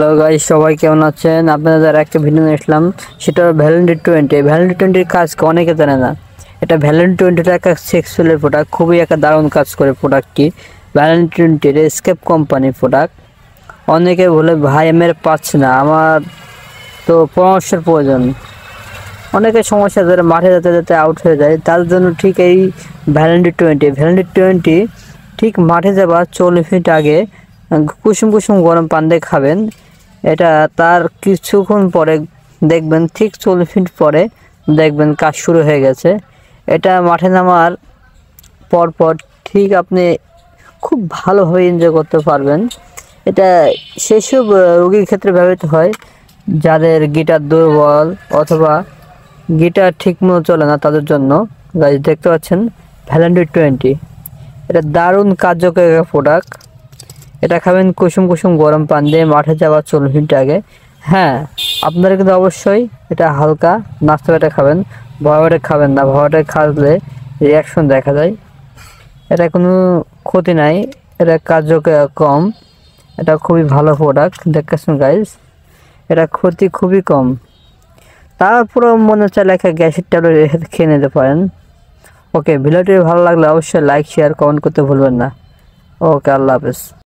Hello guys, সবাই কেমন আছেন? আপনাদের একটা ভিডিও নিয়ে আসলাম, সেটা ভ্যালেন্টি 20। ভ্যালেন্টি 20 কাজ অনেকে জানে না। এটা ভ্যালেন্টি 20টা একটা সেক্সুয়ালের প্রোডাক্ট, খুবই একটা দারুণ কাজ করে প্রোডাক্টটি। ভ্যালেন্টি 20 এসকেপ কোম্পানির প্রোডাক্ট। অনেকে বলে ভাই আমি পাচ্ছি না, আমার তো পরামর্শের প্রয়োজন। অনেকের সমস্যা যারা মাঠে যেতে যেতে আউট হয়ে যায়, তার জন্য ঠিক এই ভ্যালেন্টি 20 ঠিক মাঠে যাবার 40 মিনিট আগে কুসুম কুসুম গরম পানি দিয়ে খাবেন। এটা তার কিছুক্ষণ পরে দেখবেন, ঠিক 40 মিনিট পরে দেখবেন কাজ শুরু হয়ে গেছে। এটা মাঠে নামার পরপর ঠিক আপনি খুব ভালোভাবে এনজয় করতে পারবেন। এটা সেসব রোগীর ক্ষেত্রে ব্যবহৃত হয় যাদের গিটার দুর্বল অথবা গিটার ঠিকমতো চলে না, তাদের জন্য। গাইজ দেখতে পাচ্ছেন ভ্যালেন্টি 20, এটা দারুণ কার্যকরী একটা প্রোডাক্ট। এটা খাবেন কুসুম কুসুম গরম পানি দিয়ে মাঠে যাওয়ার 40 মিনিট আগে। হ্যাঁ, আপনারা কিন্তু অবশ্যই এটা হালকা নাস্তা পেটে খাবেন, ভয় খাবেন না। ভয় খাওয়ালে রিয়াকশন দেখা যায়। এটা কোনো ক্ষতি নাই, এটা কার্যকর কম। এটা খুবই ভালো প্রোডাক্ট, দেখতেছেন গাইজ, এটা ক্ষতি খুবই কম। তারপরেও মনে চাইলে একটা গ্যাসের ট্যাবলেট খেয়ে নিতে পারেন। ওকে, ভিডিওটি ভালো লাগলে অবশ্যই লাইক শেয়ার কমেন্ট করতে ভুলবেন না। ওকে, আল্লাহ হাফেজ।